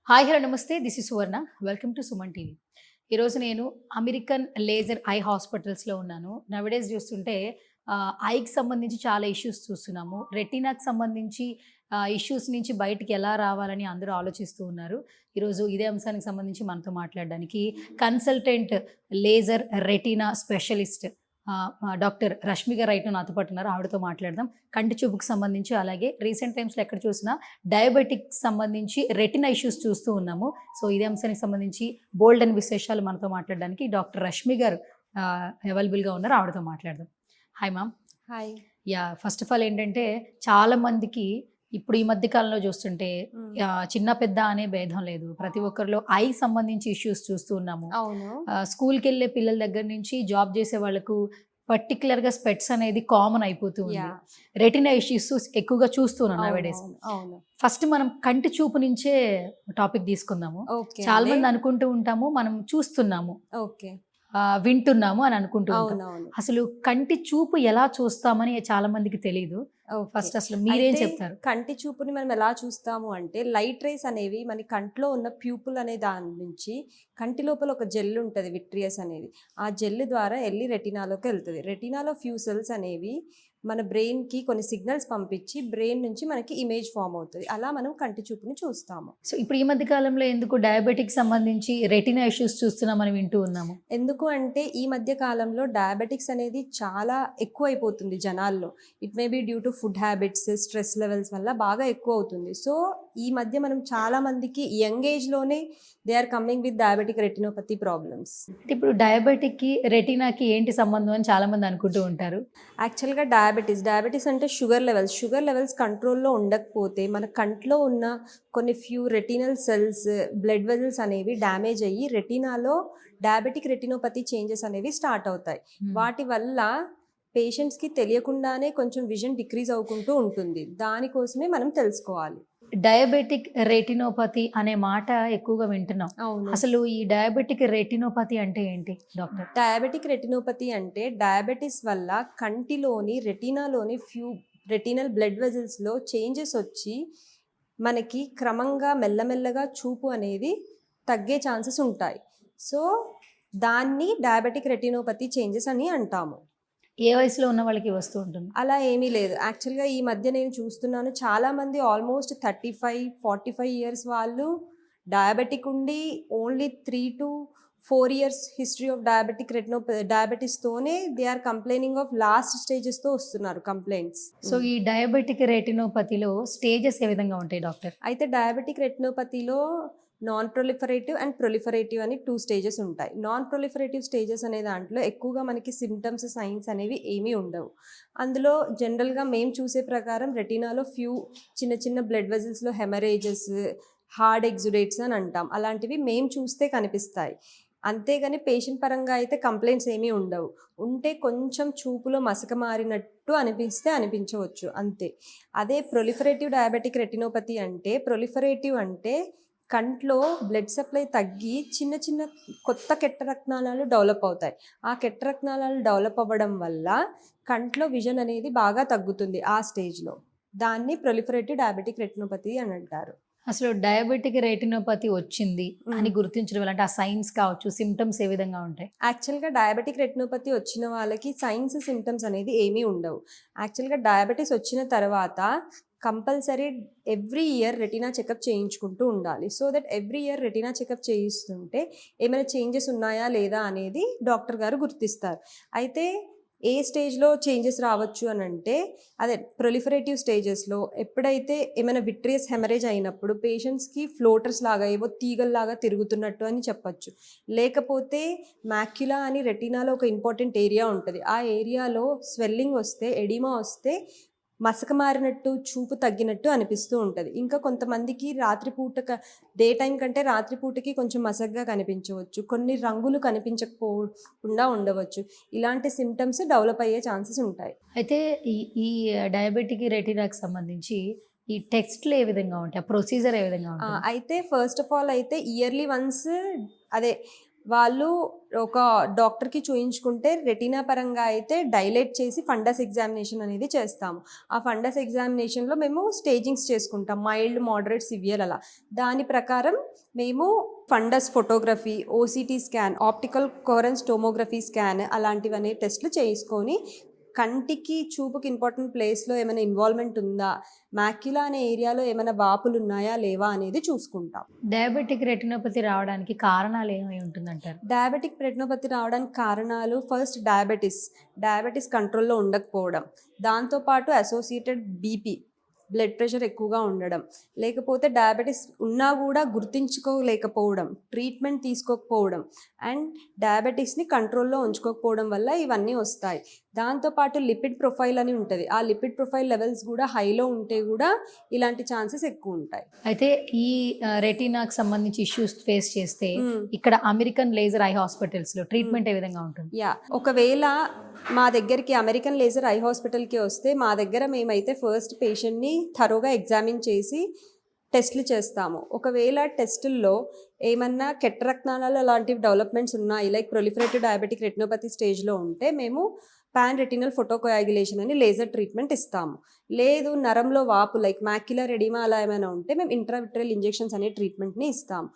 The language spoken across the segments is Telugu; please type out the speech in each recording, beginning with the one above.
హాయ్ హలో నమస్తే. This is Suvarna. Welcome to Suman TV. ఈరోజు నేను అమెరికన్ లేజర్ ఐ హాస్పిటల్స్‌లో ఉన్నాను. నౌడేస్ చూస్తుంటే ఐకి సంబంధించి చాలా ఇష్యూస్ చూస్తున్నాము. రెటీనాకి సంబంధించి ఇష్యూస్ నుంచి బయటికి ఎలా రావాలని అందరూ ఆలోచిస్తూ ఉన్నారు. ఈరోజు ఇదే అంశానికి సంబంధించి మనతో మాట్లాడడానికి consultant laser retina specialist doctor Rashmi గారు రైట్ నాతో పాటు ఉన్నారు. ఆవిడతో మాట్లాడదాం. కంటి చూపుకి సంబంధించి అలాగే రీసెంట్ టైమ్స్‌లో ఎక్కడ చూసినా డయాబెటిక్స్ సంబంధించి రెటినా ఇష్యూస్ చూస్తూ ఉన్నాము. సో, ఇదే అంశానికి సంబంధించి బోల్డ్ అని విశేషాలు మనతో మాట్లాడడానికి డాక్టర్ రష్మి గారు అవైలబుల్‌గా ఉన్నారు. ఆవిడతో మాట్లాడదాం. Hi ma'am. Hi. First of all ఏంటంటే చాలా మందికి ఇప్పుడు ఈ మధ్య కాలంలో చూస్తుంటే చిన్న పెద్ద అనే భేదం లేదు. ప్రతి ఒక్కరిలో ఐకి సంబంధించి ఇష్యూస్ చూస్తూ ఉన్నాము. అవును. స్కూల్‌కెళ్ళే పిల్లల దగ్గర నుంచి జాబ్ చేసే వాళ్ళకు పర్టిక్యులర్‌గా స్పెట్స్ అనేది కామన్ అయిపోతూ ఉంది. యాహ్! రెటినా ఇష్యూస్ ఎక్కువగా చూస్తున్నాం నౌడేస్. అవును. ఫస్ట్ మనం కంటి చూపు నుంచే టాపిక్ తీసుకుందాము. ఓకే చాలా అండి. మంది అనుకుంటూ ఉంటాము, మనం చూస్తున్నాము, ఓకే. వింటున్నాము అని అనుకుంటూ ఉంటాం. అవునవును. అసలు కంటి చూపు ఎలా చూస్తామని చాలా మందికి తెలీదు. ఓకే. ఫస్ట్ అసలు మీరేం అయితే చెప్తారు? కంటి చూపుని మనం ఎలా చూస్తాము అంటే, లైట్ రేస్ అనేవి మన కంట్లో ఉన్న ప్యూపుల్ అనే దాని నుంచి కంటి లోపల ఒక జెల్ ఉంటది, విట్రియస్ అనేది. ఆ జెల్ ద్వారా ఎళ్లి రెటినాలోకి ఎళ్తది. రెటినాలో ఫ్యూ సెల్స్ అనేవి మన బ్రెయిన్‌కి కొన్ని సిగ్నల్స్ పంపించి, బ్రెయిన్ నుంచి మనకి ఇమేజ్ ఫార్మ్ అవుతది. అలా మనం కంటి చూపుని చూస్తాము. సో, ఇప్పుడు ఈ మధ్య కాలంలో ఎందుకు డయాబెటిక్ సంబంధించి రెటినా ఇష్యూస్ చూస్తున్నామని వింటూ ఉన్నాము? ఎందుకు అంటే ఈ మధ్య కాలంలో డయాబెటిక్స్ అనేది చాలా ఎక్కువైపోతుంది జనాల్లో. It may be due to food habits, stress levels వల్ల బాగా ఎక్కువ అవుతుంది. సో, ఈ మధ్య మనం చాలా మందికి యంగ్ ఏజ్‌లోనే they are coming with diabetic retinopathy problems. అంటే ఇప్పుడు డయాబెటిక్‌కి, రెటినాకి ఏంటి సంబంధం అని చాలా మంది అనుకుంటూ ఉంటారు. యాక్చువల్‌గా డయాబెటిస్ అంటే షుగర్ లెవెల్స్ కంట్రోల్‌లో ఉండకపోతే మన కంట్లో ఉన్న కొన్ని few retinal cells, blood vessels అనేవి డ్యామేజ్ అయ్యి రెటినాలో డయాబెటిక్ రెటినోపతి చేంజెస్ అనేవి స్టార్ట్ అవుతాయి. వాటి వల్ల పేషెంట్స్‌కి తెలియకుండానే కొంచెం విజన్ డిక్రీజ్ అవుకుంటూ ఉంటుంది. దానికోసమే మనం తెలుసుకోవాలి. డయాబెటిక్ రెటినోపతి అనే మాట ఎక్కువగా వింటున్నాం. అవును. అసలు ఈ డయాబెటిక్ రెటినోపతి అంటే ఏంటి డాక్టర్? డయాబెటిక్ రెటినోపతి అంటే డయాబెటిస్ వల్ల కంటిలోని రెటినాలోని ఫ్యూ రెటినల్ బ్లడ్ వెజల్స్‌లో చేంజెస్ వచ్చి మనకి క్రమంగా మెల్లమెల్లగా చూపు అనేది తగ్గే ఛాన్సెస్ ఉంటాయి. సో, దాన్ని డయాబెటిక్ రెటినోపతి చేంజెస్ అని అంటాము. ఏ వయసులో ఉన్న వాళ్ళకి వస్తూ ఉంటుంది? అలా ఏమీ లేదు. యాక్చువల్‌గా ఈ మధ్య నేను చూస్తున్నాను చాలామంది ఆల్మోస్ట్ 35, 45 ఇయర్స్ వాళ్ళు డయాబెటిక్ ఉండి ఓన్లీ 3-4 ఇయర్స్ హిస్టరీ ఆఫ్ డయాబెటిస్తోనే they are complaining of last స్టేజెస్‌తో వస్తున్నారు కంప్లెయింట్స్. సో, ఈ డయాబెటిక్ రెటినోపతిలో స్టేజెస్ ఏ విధంగా ఉంటాయి డాక్టర్? అయితే డయాబెటిక్ రెటినోపతిలో నాన్ ప్రొలిఫరేటివ్ అండ్ ప్రొలిఫరేటివ్ అని 2 స్టేజెస్ ఉంటాయి. నాన్ ప్రొలిఫరేటివ్ స్టేజెస్ అనే దాంట్లో ఎక్కువగా మనకి సిమ్టమ్స్, సైన్స్ అనేవి ఏమీ ఉండవు. అందులో జనరల్‌గా మేము చూసే ప్రకారం రెటినాలో ఫ్యూ చిన్న చిన్న బ్లడ్ వెజల్స్‌లో హెమరేజెస్, హార్డ్ ఎగ్జుడేట్స్ అని అంటాం. అలాంటివి మేము చూస్తే కనిపిస్తాయి. అంతేగాని పేషెంట్ పరంగా అయితే కంప్లెయింట్స్ ఏమీ ఉండవు. ఉంటే కొంచెం చూపులో మసక మారినట్టు అనిపించవచ్చు అంతే. అదే ప్రొలిఫరేటివ్ డయాబెటిక్ రెటినోపతి అంటే, ప్రొలిఫరేటివ్ అంటే కంట్లో బ్లడ్ సప్లై తగ్గి చిన్న చిన్న కొత్త కెట్ట రక్తనాళాలు డెవలప్ అవుతాయి. ఆ కెట్ట రక్తనాళాలు డెవలప్ అవ్వడం వల్ల కంట్లో విజన్ అనేది బాగా తగ్గుతుంది ఆ స్టేజ్‌లో. దాన్ని ప్రొలిఫరేటివ్ డయాబెటిక్ రెటినోపతి అని అంటారు. అసలు డయాబెటిక్ రెటినోపతి వచ్చింది అని గుర్తించడం ఎలా? అంటే ఆ సైన్స్ కావచ్చు, సిమ్టమ్స్ ఏ విధంగా ఉంటాయి? యాక్చువల్‌గా డయాబెటిక్ రెటినోపతి వచ్చిన వాళ్ళకి సైన్స్, సిమ్టమ్స్ అనేది ఏమీ ఉండవు. యాక్చువల్‌గా డయాబెటిస్ వచ్చిన తర్వాత compulsory every year retina checkup చేయించుకుంటూ ఉండాలి. So that every year retina checkup చేయిస్తుంటే ఏమైనా చేంజెస్ ఉన్నాయా లేదా అనేది డాక్టర్ గారు గుర్తిస్తారు. అయితే ఏ స్టేజ్‌లో చేంజెస్ రావచ్చు అనంటే, అదే ప్రొలిఫరేటివ్ స్టేజెస్‌లో ఎప్పుడైతే ఏమైనా విట్రియస్ హెమరేజ్ అయినప్పుడు పేషెంట్స్‌కి ఫ్లోటర్స్ లాగా ఏవో తీగల్లాగా తిరుగుతున్నట్టు అని చెప్పొచ్చు. లేకపోతే మాక్యులా అని రెటినాలో ఒక ఇంపార్టెంట్ ఏరియా ఉంటది. ఆ ఏరియాలో స్వెల్లింగ్ వస్తే, ఎడిమా వస్తే మసక మారినట్టు, చూపు తగ్గినట్టు అనిపిస్తూ ఉంటది. ఇంకా కొంతమందికి డే టైమ్ కంటే రాత్రి పూటకి కొంచెం మసకగా కనిపించవచ్చు. కొన్ని రంగులు కనిపించకపోకుండా ఉండవచ్చు. ఇలాంటి సిమ్టమ్స్ డెవలప్ అయ్యే ఛాన్సెస్ ఉంటాయి. అయితే ఈ ఈ డయాబెటిక్ రెటినాకి సంబంధించి ఈ టెస్ట్‌లు ఏ విధంగా ఉంటాయి? ఆ ప్రొసీజర్ ఏ విధంగా ఉంటుంది? అయితే ఫస్ట్ ఆఫ్ ఆల్ అయితే ఇయర్లీ వన్స్ అదే వాళ్ళు ఒక డాక్టర్కి చూయించుకుంటే రెటీనా పరంగా అయితే డైలేట్ చేసి ఫండస్ ఎగ్జామినేషన్ అనేది చేస్తాము. ఆ ఫండస్ ఎగ్జామినేషన్లో మేము స్టేజింగ్స్ చేసుకుంటాం, మైల్డ్, మోడరేట్, సివియర్ అలా. దాని ప్రకారం మేము fundus photography, OCT scan, optical coherence tomography scan అలాంటివనే టెస్ట్లు చేసుకొని కంటికి చూపుకి ఇంపార్టెంట్ ప్లేస్లో ఏమైనా ఇన్వాల్వ్మెంట్ ఉందా, మ్యాక్యులా అనే ఏరియాలో ఏమైనా వాపులు ఉన్నాయా లేవా అనేది చూసుకుంటాం. డయాబెటిక్ రెటినోపతి రావడానికి కారణాలు ఏమై ఉంటుందంటారు? డయాబెటిక్ రెటినోపతి రావడానికి కారణాలు ఫస్ట్ డయాబెటీస్ కంట్రోల్లో ఉండకపోవడం, దాంతోపాటు అసోసియేటెడ్ బీపీ, బ్లడ్ ప్రెషర్ ఎక్కువగా ఉండడం, లేకపోతే డయాబెటీస్ ఉన్నా కూడా గుర్తించుకోలేకపోవడం, ట్రీట్మెంట్ తీసుకోకపోవడం అండ్ డయాబెటీస్ని కంట్రోల్లో ఉంచుకోకపోవడం వల్ల ఇవన్నీ వస్తాయి. దాంతోపాటు లిపిడ్ ప్రొఫైల్ అని ఉంటుంది, ఆ లిపిడ్ ప్రొఫైల్ లెవెల్స్ కూడా హైలో ఉంటే కూడా ఇలాంటి ఛాన్సెస్ ఎక్కువ ఉంటాయి. అయితే ఈ రెటీనాకి సంబంధించి ఇష్యూస్ ఫేస్ చేస్తే ఇక్కడ అమెరికన్ లేజర్ ఐ హాస్పిటల్స్లో ట్రీట్మెంట్ ఏ విధంగా ఉంటుంది? ఒకవేళ మా దగ్గరికి అమెరికన్ లేజర్ ఐ హాస్పిటల్కి వస్తే మా దగ్గర మేమైతే ఫస్ట్ పేషెంట్ని థరోగా ఎగ్జామిన్ చేసి టెస్ట్లు చేస్తాము. ఒకవేళ టెస్టుల్లో ఏమన్నా కెటరాక్ట్ లాంటివి డెవలప్మెంట్స్ ఉన్నాయి, లైక్ ప్రొలిఫరేటివ్ డయాబెటిక్ రెటినోపతి స్టేజ్లో ఉంటే మేము పాన్ రెటినల్ ఫోటోకోయాగులేషన్ అని లేజర్ ట్రీట్మెంట్ ఇస్తాము. లేదు నరంలో వాపు లైక్ మ్యాక్యులర్ ఎడిమా అలా ఏమైనా ఉంటే మేము ఇంట్రావిట్రల్ ఇంజెక్షన్స్ అనే ట్రీట్మెంట్ని ఇస్తాము.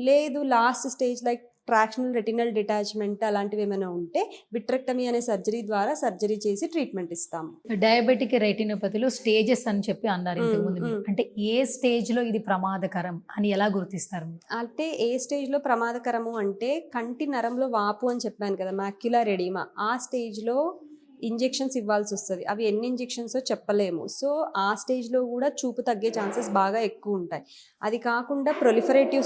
లేదు last stage like tractional retinal detachment అలాంటివి ఏమైనా ఉంటే విట్రెక్టమీ అనే సర్జరీ చేసి ట్రీట్మెంట్ ఇస్తాము. డయాబెటిక్ రెటినోపతిలో స్టేజెస్ అని చెప్పి అన్నారు ఇంతకుముందు మీరు. అంటే ఏ స్టేజ్లో ఇది ప్రమాదకరం అని ఎలా గుర్తిస్తారు మీరు? అంటే ఏ స్టేజ్లో ప్రమాదకరము అంటే కంటి నరంలో వాపు అని చెప్పాను కదా, మ్యాక్యులర్ ఎడిమా, ఆ స్టేజ్లో ఇంజెక్షన్స్ ఇవ్వాల్సి వస్తుంది. అవి ఎన్ని ఇంజెక్షన్సో చెప్పలేము. సో ఆ స్టేజ్లో కూడా చూపు తగ్గే ఛాన్సెస్ బాగా ఎక్కువ ఉంటాయి. అది కాకుండా ప్రొలిఫరేటివ్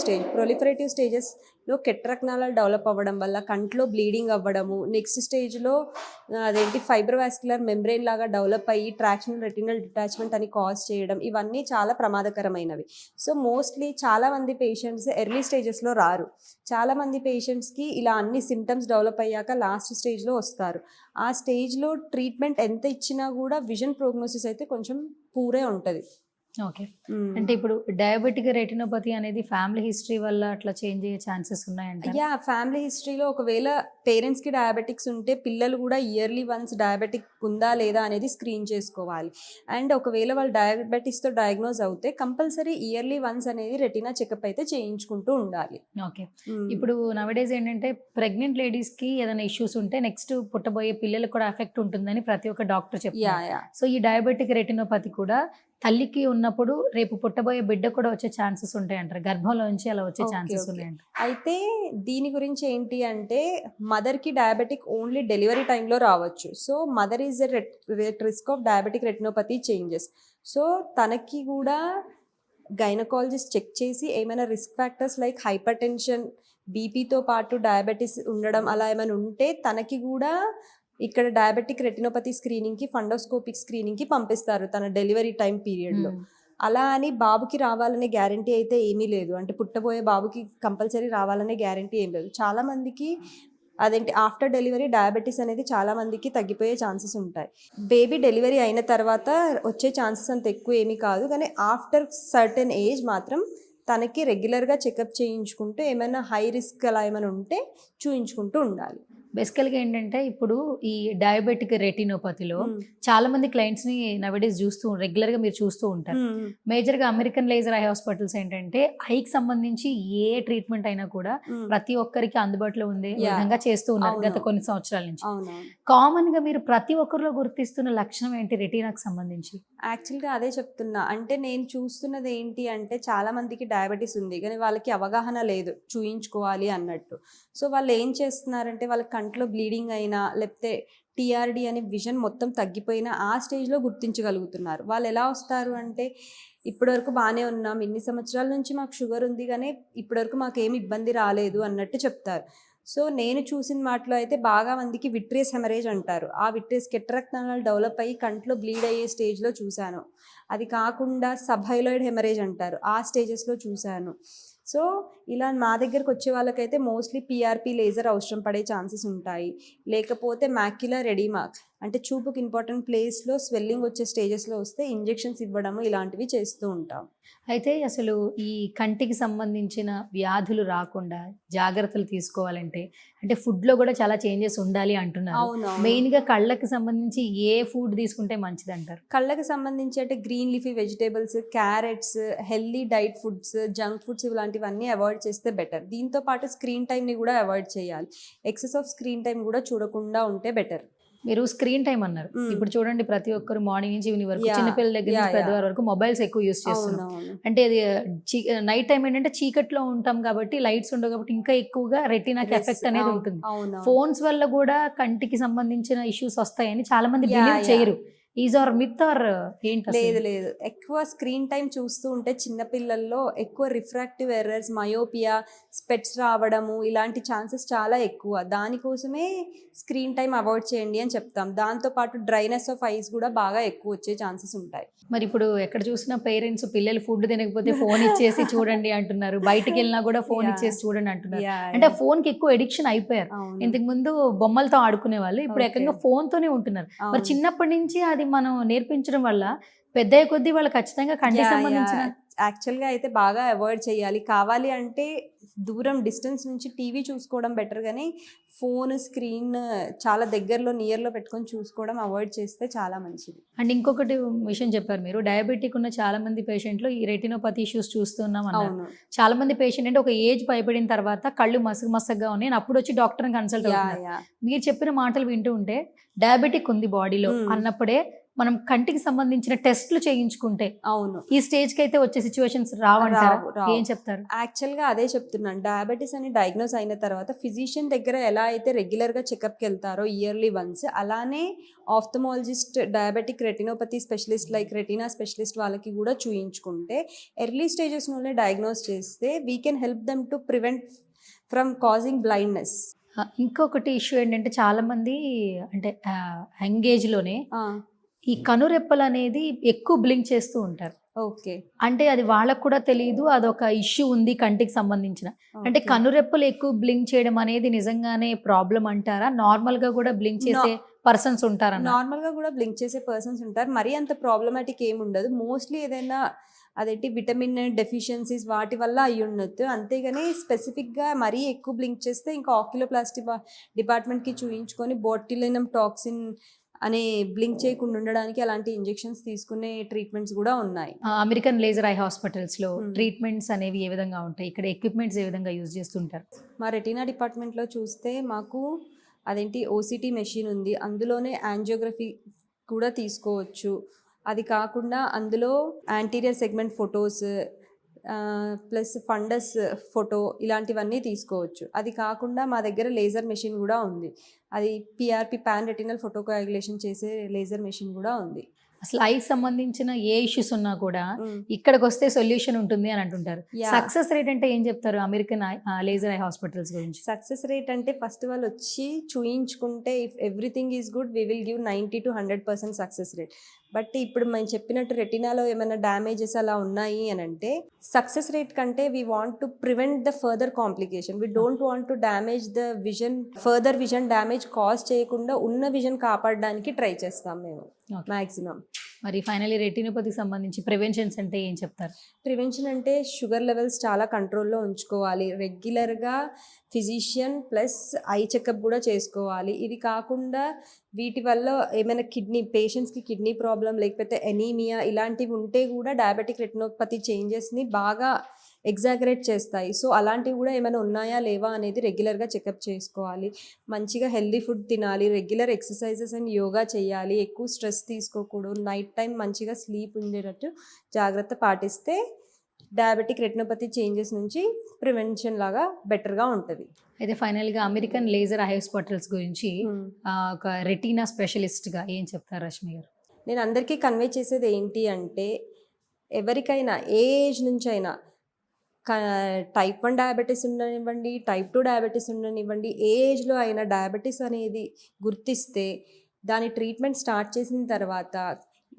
స్టేజెస్లో కెటరాక్ట్ డెవలప్ అవ్వడం వల్ల కంట్లో బ్లీడింగ్ అవ్వడము, నెక్స్ట్ స్టేజ్లో ఫైబ్రోవాస్క్యులర్ మెంబ్రెయిన్ లాగా డెవలప్ అయ్యి ట్రాక్షనల్ రెటినల్ డిటాచ్మెంట్ అని కాజ్ చేయడం, ఇవన్నీ చాలా ప్రమాదకరమైనవి. సో మోస్ట్లీ చాలామంది పేషెంట్స్ ఎర్లీ స్టేజెస్లో రారు. చాలామంది పేషెంట్స్కి ఇలా అన్ని సిమ్టమ్స్ డెవలప్ అయ్యాక లాస్ట్ స్టేజ్లో వస్తారు. ఆ స్టేజ్లో ట్రీట్మెంట్ ఎంత ఇచ్చినా కూడా విజన్ ప్రోగ్నోసిస్ అయితే కొంచెం పూరే ఉంటుంది. ఓకే. అంటే ఇప్పుడు డయాబెటిక్ రెటినోపతి అనేది ఫ్యామిలీ హిస్టరీ వల్ల అట్లా చేంజ్ అయ్యే ఛాన్సెస్ ఉన్నాయంట? ఫ్యామిలీ హిస్టరీలో ఒకవేళ పేరెంట్స్కి డయాబెటిక్స్ ఉంటే పిల్లలు కూడా ఇయర్లీ వన్స్ డయాబెటిక్ ఉందా లేదా అనేది స్క్రీన్ చేసుకోవాలి. అండ్ ఒకవేళ వాళ్ళు డయాబెటీస్తో డయాగ్నోజ్ అవుతే కంపల్సరీ ఇయర్లీ వన్స్ అనేది రెటినా చెకప్ అయితే చేయించుకుంటూ ఉండాలి. ఓకే. ఇప్పుడు నవడేస్ ఏంటంటే ప్రెగ్నెంట్ లేడీస్కి ఏదైనా ఇష్యూస్ ఉంటే నెక్స్ట్ పుట్టబోయే పిల్లలకు కూడా ఎఫెక్ట్ ఉంటుందని ప్రతి ఒక్క డాక్టర్ చెప్తారు. సో ఈ డయాబెటిక్ రెటినోపతి కూడా తల్లికి ఉన్నప్పుడు రేపు పుట్టబోయే బిడ్డ కూడా వచ్చే ఛాన్సెస్ ఉంటాయి అంటారు, గర్భంలో నుంచి అలా వచ్చే ఛాన్సెస్ ఉన్నాయంట. అయితే దీని గురించి ఏంటి అంటే మదర్కి డయాబెటిక్ ఓన్లీ డెలివరీ టైంలో రావచ్చు. So mother is at risk of diabetic retinopathy changes. So తనకి కూడా గైనకాలజిస్ట్ చెక్ చేసి ఏమైనా risk factors like hypertension, బీపీతో పాటు డయాబెటీస్ ఉండడం అలా ఏమైనా ఉంటే తనకి కూడా ఇక్కడ డయాబెటిక్ రెటినోపతి స్క్రీనింగ్కి, ఫండోస్కోపిక్ స్క్రీనింగ్కి పంపిస్తారు తన డెలివరీ టైం పీరియడ్లో. అలా అని బాబుకి రావాలనే గ్యారంటీ అయితే ఏమీ లేదు, అంటే పుట్టబోయే బాబుకి కంపల్సరీ రావాలనే గ్యారంటీ ఏం లేదు. చాలామందికి ఆఫ్టర్ డెలివరీ డయాబెటీస్ అనేది చాలామందికి తగ్గిపోయే ఛాన్సెస్ ఉంటాయి. బేబీ డెలివరీ అయిన తర్వాత వచ్చే ఛాన్సెస్ అంత ఎక్కువ ఏమీ కాదు, కానీ ఆఫ్టర్ సర్టెన్ ఏజ్ మాత్రం తనకి రెగ్యులర్గా చెకప్ చేయించుకుంటూ ఏమైనా హై రిస్క్ అలా ఏమైనా ఉంటే చూయించుకుంటూ ఉండాలి. బేసికల్గా ఏంటంటే ఇప్పుడు ఈ డయాబెటిక్ రెటినోపతిలో చాలా మంది క్లయింట్స్ ని నవడేస్ రెగ్యులర్ గా మీరు చూస్తూ ఉంటారు. మేజర్ గా అమెరికన్ లేజర్ ఐ హాస్పిటల్స్ ఏంటంటే ఐకి సంబంధించి ఏ ట్రీట్మెంట్ అయినా కూడా ప్రతి ఒక్కరికి అందుబాటులో ఉండే విధంగా చేస్తూ ఉన్నారు గత కొన్ని సంవత్సరాల నుంచి. కామన్ గా మీరు ప్రతి ఒక్కరిలో గుర్తిస్తున్న లక్షణం ఏంటి రెటీనాకి సంబంధించి? యాక్చువల్గా అదే చెప్తున్నా, అంటే నేను చూస్తున్నది ఏంటి అంటే చాలా మందికి డయాబెటీస్ ఉంది కానీ వాళ్ళకి అవగాహన లేదు చూయించుకోవాలి అన్నట్టు. సో వాళ్ళు ఏం చేస్తున్నారంటే వాళ్ళ కంట్లో బ్లీడింగ్ అయినా లేకపోతే టీఆర్డీ అని విజన్ మొత్తం తగ్గిపోయినా ఆ స్టేజ్లో గుర్తించగలుగుతున్నారు. వాళ్ళు ఎలా వస్తారు అంటే ఇప్పటివరకు బాగానే ఉన్నాం, ఇన్ని సంవత్సరాల నుంచి మాకు షుగర్ ఉంది కానీ ఇప్పటివరకు మాకేమి ఇబ్బంది రాలేదు అన్నట్టు చెప్తారు. సో నేను చూసిన వాటిలో అయితే బాగా మందికి విట్రియస్ హెమరేజ్ అంటారు. ఆ విట్రియస్ కెటరాక్ట్ డెవలప్ అయ్యి కంట్లో బ్లీడ్ అయ్యే స్టేజ్లో చూశాను. అది కాకుండా సబ్హైలాయిడ్ హెమరేజ్ అంటారు, ఆ స్టేజెస్లో చూశాను. సో ఇలా మా దగ్గరకు వచ్చే వాళ్ళకైతే మోస్ట్లీ పిఆర్పి లేజర్ అవసరం పడే ఛాన్సెస్ ఉంటాయి. లేకపోతే మ్యాక్యులర్ ఎడిమా, అంటే చూపుకి ఇంపార్టెంట్ ప్లేస్లో స్వెల్లింగ్ వచ్చే స్టేజెస్లో వస్తే ఇంజెక్షన్స్ ఇవ్వడము ఇలాంటివి చేస్తూ ఉంటాం. అయితే అసలు ఈ కంటికి సంబంధించిన వ్యాధులు రాకుండా జాగ్రత్తలు తీసుకోవాలంటే అంటే ఫుడ్‌లో గూడా చాలా చేంజెస్ ఉండాలి అంటున్నారు. అవునవును. మెయిన్‌గా కళ్ళకి సంబంధించి ఏ ఫుడ్ తీసుకుంటే మంచిదంటారు? కళ్ళకి సంబంధించి అంటే green leafy vegetables, carrots, healthy diet foods, junk foods ఇలాంటివన్నీ అవాయిడ్ చేస్తే బెటర్. దీంతో పాటు స్క్రీన్ టైమ్‌ని కూడా అవాయిడ్ చేయాలి. ఎక్సెస్ ఆఫ్ స్క్రీన్ టైమ్ కూడా చూడకుండా ఉంటే బెటర్. మీరు స్క్రీన్ టైమ్ అన్నారు. ఇప్పుడు చూడండి ప్రతి ఒక్కరు మార్నింగ్ నుంచి ఈవినింగ్ వరకు యాహ్! చిన్న పిల్లల దగ్గర నుంచి యాహ్! పెద్దవారి వరకు మొబైల్స్ ఎక్కువ యూజ్ చేస్తున్నారు. అవునవును. అంటే అది నైట్ టైమ్ ఏంటంటే చీకట్లో ఉంటాం కాబట్టి లైట్స్ ఉండవు కాబట్టి ఇంకా ఎక్కువగా రెటీనాకి ఎఫెక్ట్ అనేది ఉంటుంది. అవునవును. ఫోన్స్ వల్ల కూడా కంటికి సంబంధించిన ఇష్యూస్ వస్తాయని చాలా మంది యాహ్! Believe yeah! చేయరు. ఈజ్ ఆర్ మిత్ ఆర్ ఏంటి అసలు? లేదు లేదు. ఎక్కువ స్క్రీన్ టైమ్ చూస్తూ ఉంటే చిన్న పిల్లల్లో ఎక్కువ రిఫ్రాక్టివ్ ఎర్రర్స్, మయోపియా, స్పెట్స్ రావడము ఇలాంటి ఛాన్సెస్ చాలా ఎక్కువ. దానికోసమే స్క్రీన్ టైమ్ అవాయిడ్ చేయండి అని చెప్తాం. దాంతో పాటు డ్రైనెస్ ఆఫ్ ఐస్ కూడా బాగా ఎక్కువ వచ్చే ఛాన్సెస్ ఉంటాయి. మరి ఇప్పుడు ఎక్కడ చూసినా పేరెంట్స్ పిల్లలు ఫుడ్ తినకపోతే ఫోన్ ఇచ్చేసి చూడండి అంటున్నారు. బయటికి వెళ్ళినా కూడా ఫోన్ యాహ్! ఇచ్చేసి చూడండి అంటున్నారు. యాహ్! అంటే యాహ్! ఫోన్‌కి ఎక్కువ ఎడిక్షన్ అయిపోయారు. అవును. ఇంతకు ముందు బొమ్మలతో ఆడుకునే వాళ్ళు. ఇప్పుడు ఓకే. ఏకంగా ఫోన్‌తోనే ఉంటున్నారు. మరి అవును. చిన్నప్పటి నుంచి అది మనం నేర్పించడం వల్ల పెద్దయ్యే కొద్దీ వాళ్ళు ఖచ్చితంగా కంటికి యాహ్! సంబంధించిన యాహ్! యాక్చువల్‌గా అయితే బాగా అవాయిడ్ చేయాలి. కావాలి అంటే దూరం డిస్టెన్స్ నుంచి టీవీ చూసుకోవడం బెటర్ గానీ, ఫోను, స్క్రీన్ చాలా దగ్గరలో నియర్‌లో పెట్టుకొని చూసుకోవడం అవాయిడ్ చేస్తే చాలా మంచిది. అండ్ ఇంకొకటి విషయం చెప్పారు మీరు. డయాబెటిక్ ఉన్న చాలా మంది పేషెంట్‌లు ఈ రెటినోపతి ఇష్యూస్ చూస్తున్నాం అన్నారు. అవును. చాలా మంది పేషెంట్ అంటే ఒక ఏజ్ పైబడిన తర్వాత కళ్ళు మసక మసకగా ఉన్నాయి. అప్పుడు వచ్చి డాక్టర్‌ని కన్సల్ట్ యాహ్! అవుతున్నారు. యాహ్! మీరు చెప్పిన మాటలు వింటూ ఉంటే డయాబెటిక్ ఉంది బాడీలో అన్నప్పుడే మనం కంటికి సంబంధించిన టెస్ట్‌లు చేయించుకుంటే అవును. ఈ స్టేజ్‌కి అయితే వచ్చే సిట్యుయేషన్స్ రావంటారా? రావు. ఏం చెప్తారు? యాక్చువల్‌గా అదే చెప్తున్నాను. డయాబెటిస్ అని డయాగ్నోస్ అయిన తర్వాత ఫిజిషియన్ దగ్గర ఎలా అయితే రెగ్యులర్‌గా చెకప్‌కెళ్తారో ఇయర్లీ వన్స్, అలానే ophthalmologist, diabetic retinopathy specialist like retina specialist వాళ్ళకి కూడా చూయించుకుంటే ఎర్లీ స్టేజెస్‌లోనే డయాగ్నోస్ చేస్తే we can help them to prevent from causing blindness. ఇంకొకటి ఇష్యూ ఏంటంటే చాలామంది అంటే యంగ్ ఏజ్‌లోనే ఆ! ఈ కనురెప్పలు అనేది ఎక్కువ బ్లింక్ చేస్తూ ఉంటారు. ఓకే. అంటే అది వాళ్ళకి కూడా తెలీదు. అదొక ఇష్యూ ఉంది కంటికి సంబంధించిన. అంటే ఓకే. కనురెప్పలు ఎక్కువ బ్లింక్ చేయడం అనేది నిజంగానే ప్రాబ్లమ్ అంటారా? నార్మల్‌గా కూడా బ్లింక్ నా చేసే పర్సన్స్ ఉంటారన్నా? నార్మల్‌గా కూడా బ్లింక్ చేసే పర్సన్స్ ఉంటారు. మరీ అంత ప్రాబ్లమాటిక్ ఏమి ఉండదు. మోస్ట్‌లీ ఏదైనా అదేంటి విటమిన్ డెఫిషియన్సీస్ వాటి వల్ల అయ్యుండొచ్చు. అంతేగాని స్పెసిఫిక్‌గా మరీ ఎక్కువ బ్లింక్ చేస్తే ఇంకా ఆక్యులోప్లాస్టీ డిపార్ట్మెంట్‌కి చూయించుకొని బొట్యులినం టాక్సిన్ అనే బ్లింక్ చేయకుండా ఉండడానికి అలాంటి ఇంజెక్షన్స్ తీసుకునే ట్రీట్మెంట్స్ కూడా ఉన్నాయి. అమెరికన్ లేజర్ ఐ హాస్పిటల్స్‌లో హ్మ్. ట్రీట్మెంట్స్ అనేవి ఏ విధంగా ఉంటాయి? ఇక్కడ ఎక్విప్‌మెంట్స్ ఏ విధంగా యూజ్ చేస్తుంటారు? మా రెటీనా డిపార్ట్మెంట్‌లో చూస్తే మాకు అదేంటి ఓసీటీ మెషిన్ ఉంది. అందులోనే యాంజియోగ్రఫీ కూడా తీసుకోవచ్చు. అది కాకుండా అందులో anterior segment photos plus fundus photo ఇలాంటివన్నీ తీసుకోవచ్చు. అది కాకుండా మా దగ్గర లేజర్ మెషిన్ కూడా ఉంది. అది PRP pan retinal photo coagulation చేసే లేజర్ మెషిన్ కూడా ఉంది. అసలు ఐకి సంబంధించిన ఏ ఇష్యూస్ ఉన్నా కూడా హ్మ్. ఇక్కడికొస్తే సొల్యూషన్ ఉంటుంది అని అంటుంటారు. యాహ్! సక్సెస్ రేట్ అంటే ఏం చెప్తారు అమెరికన్ లేజర్ ఐ హాస్పిటల్స్ గురించి? సక్సెస్ రేట్ అంటే ఫస్ట్ వాళ్ళు వచ్చి చూయించుకుంటే if everything is good we will give 90-100% success rate. But ఇప్పుడు మేము చెప్పినట్టు రెటినాలో ఏమైనా డ్యామేజెస్ అలా ఉన్నాయి అని అంటే సక్సెస్ రేట్ కంటే we want to prevent the further complication. We don't want to damage the vision, further vision damage cause చేయకుండా ఉన్న విజన్ కాపాడడానికి ట్రై చేస్తాం మేము ఓకే. మ్యాక్సిమం. మరి ఫైనల్లీ రెటినోపతికి సంబంధించి ప్రివెన్షన్స్ అంటే ఏం చెప్తారు? ప్రివెన్షన్ అంటే షుగర్ లెవెల్స్ చాలా కంట్రోల్లో ఉంచుకోవాలి. రెగ్యులర్‌గా ఫిజిషియన్ ప్లస్ ఐ చెకప్ కూడా చేసుకోవాలి. ఇది కాకుండా వీటి వల్ల ఏమైనా పేషెంట్స్‌కి కిడ్నీ ప్రాబ్లమ్ లేకపోతే ఎనీమియా ఇలాంటివి ఉంటే కూడా డయాబెటిక్ రెటినోపతి చేంజెస్‌ని బాగా ఎగ్జాగరేట్ చేస్తాయి. సో, అలాంటివి కూడా ఏమైనా ఉన్నాయా లేవా అనేది రెగ్యులర్‌గా చెకప్ చేసుకోవాలి. మంచిగా హెల్తీ ఫుడ్ తినాలి. రెగ్యులర్ ఎక్సర్సైజెస్ అండ్ యోగా చేయాలి. ఎక్కువ స్ట్రెస్ తీసుకోకూడదు. నైట్ టైం మంచిగా స్లీప్ ఉండేటట్టు జాగ్రత్త పాటిస్తే డయాబెటిక్ రెటినోపతి చేంజెస్ నుంచి ప్రివెన్షన్ లాగా బెటర్‌గా ఉంటది. అయితే ఫైనల్‌గా అమెరికన్ లేజర్ ఐ హాస్పిటల్స్ గురించి ఒక రెటీనా స్పెషలిస్ట్‌గా ఏం చెప్తారు రష్మి గారు? నేను అందరికీ కన్వే చేసేది ఏంటి అంటే ఎవరికైనా ఏ ఏజ్ నుంచైనా టైప్ 1 డయాబెటీస్ ఉండనివ్వండి, టైప్ 2 డయాబెటీస్ ఉండనివ్వండి, ఏ ఏజ్‌లో అయినా డయాబెటీస్ అనేది గుర్తిస్తే దాని ట్రీట్మెంట్ స్టార్ట్ చేసిన తర్వాత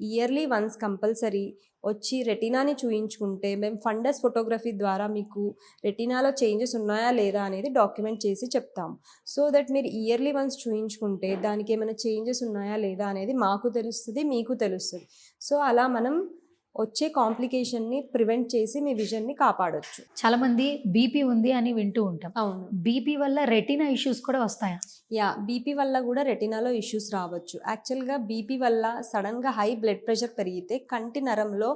ఇయర్లీ వన్స్ కంపల్సరీ వచ్చి రెటినాని చూయించుకుంటే మేము ఫండస్ ఫోటోగ్రఫీ ద్వారా మీకు రెటినాలో చేంజెస్ ఉన్నాయా లేదా అనేది డాక్యుమెంట్ చేసి చెప్తాము. సో దట్ మీరు ఇయర్లీ వన్స్ చూయించుకుంటే దానికి ఏమైనా చేంజెస్ ఉన్నాయా లేదా అనేది మాకు తెలుస్తుంది, మీకు తెలుస్తుంది. సో అలా మనం వచ్చే కాంప్లికేషన్ని ప్రివెంట్ చేసి మీ విజన్ని కాపాడొచ్చు. చాలా మంది బీపీ ఉంది అని వింటూ ఉంటాం. అవును. బీపీ వల్ల రెటీనా ఇష్యూస్ కూడా వస్తాయా? బీపీ వల్ల కూడా రెటినాలో ఇష్యూస్ రావచ్చు. యాక్చువల్గా బీపీ వల్ల సడన్గా హై బ్లడ్ ప్రెషర్ పెరిగితే కంటి నరంలో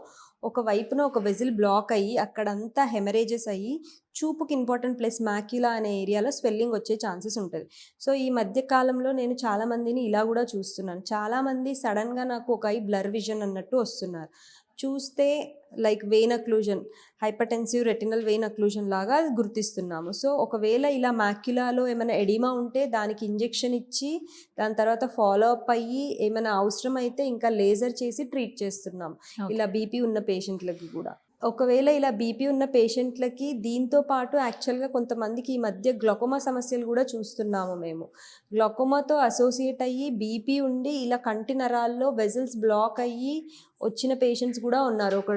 ఒక వైపున ఒక వెజిల్ బ్లాక్ అయ్యి అక్కడంతా హెమరేజెస్ అయ్యి చూపుకి ఇంపార్టెంట్ ప్లేస్ మ్యాక్యులా అనే ఏరియాలో స్వెల్లింగ్ వచ్చే ఛాన్సెస్ ఉంటుంది. సో ఈ మధ్య కాలంలో నేను చాలామందిని ఇలా కూడా చూస్తున్నాను. చాలామంది సడన్గా నాకు ఒక ఐ బ్లర్ విజన్ అన్నట్టు వస్తున్నారు. చూస్తే like vein occlusion, hypertensive retinal vein occlusion లాగా గుర్తిస్తున్నాము. సో ఒకవేళ ఇలా మ్యాక్యులాలో ఏమైనా ఎడిమా ఉంటే దానికి ఇంజెక్షన్ ఇచ్చి దాని తర్వాత ఫాలో అప్ అయ్యి ఏమైనా అవసరం అయితే ఇంకా లేజర్ చేసి ట్రీట్ చేస్తున్నాం ఇలా బీపీ ఉన్న పేషెంట్లకి కూడా. ఒకవేళ ఇలా బీపీ ఉన్న పేషెంట్లకి దీంతో పాటు యాక్చువల్గా కొంతమందికి ఈ మధ్య గ్లకోమా సమస్యలు కూడా చూస్తున్నాము మేము. గ్లకోమాతో అసోసియేట్ అయ్యి బీపీ ఉండి ఇలా కంటి నరాల్లో వెజల్స్ బ్లాక్ అయ్యి వచ్చిన పేషెంట్స్ కూడా ఉన్నారు. ఒక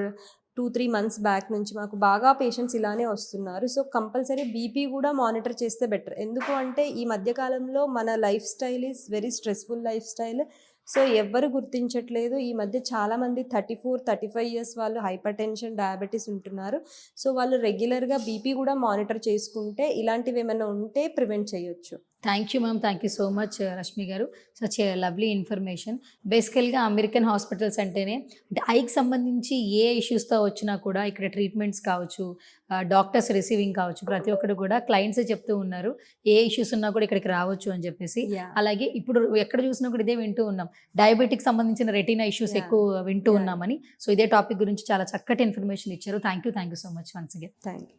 2-3 మంత్స్ బ్యాక్ నుంచి మాకు బాగా పేషెంట్స్ ఇలానే వస్తున్నారు. సో కంపల్సరీ బీపీ కూడా మానిటర్ చేస్తే బెటర్. ఎందుకు అంటే ఈ మధ్యకాలంలో మన life style is very stressful life style. So ఎవ్వరు గుర్తించట్లేదు. ఈ మధ్య చాలామంది 34-35 ఇయర్స్ వాళ్ళు హైపర్ టెన్షన్, డయాబెటీస్ ఉంటున్నారు. సో వాళ్ళు రెగ్యులర్గా బీపీ కూడా మానిటర్ చేసుకుంటే ఇలాంటివి ఏమైనా ఉంటే ప్రివెంట్ చేయొచ్చు. Thank you ma'am, thank you so much Rashmi గారు. Such a lovely information. బేసికల్గా అమెరికన్ హాస్పిటల్స్ అంటేనే అంటే ఐకి సంబంధించి ఏ ఇష్యూస్తో వచ్చినా కూడా ఇక్కడ ట్రీట్మెంట్స్ కావచ్చు, డాక్టర్స్ రిసీవింగ్ కావచ్చు, ప్రతి ఒక్కరు కూడా క్లయింట్సే చెప్తూ ఉన్నారు ఏ ఇష్యూస్ ఉన్నా కూడా ఇక్కడికి రావచ్చు అని చెప్పేసి. అలాగే ఇప్పుడు ఎక్కడ చూసినా కూడా ఇదే వింటూ ఉన్నాం, డయాబెటిక్ సంబంధించిన రెటీనా ఇష్యూస్ ఎక్కువ వింటూ ఉన్నామని. సో ఇదే టాపిక్ గురించి చాలా చక్కటి ఇన్ఫర్మేషన్ ఇచ్చారు. Thank you so much once again. Thank you.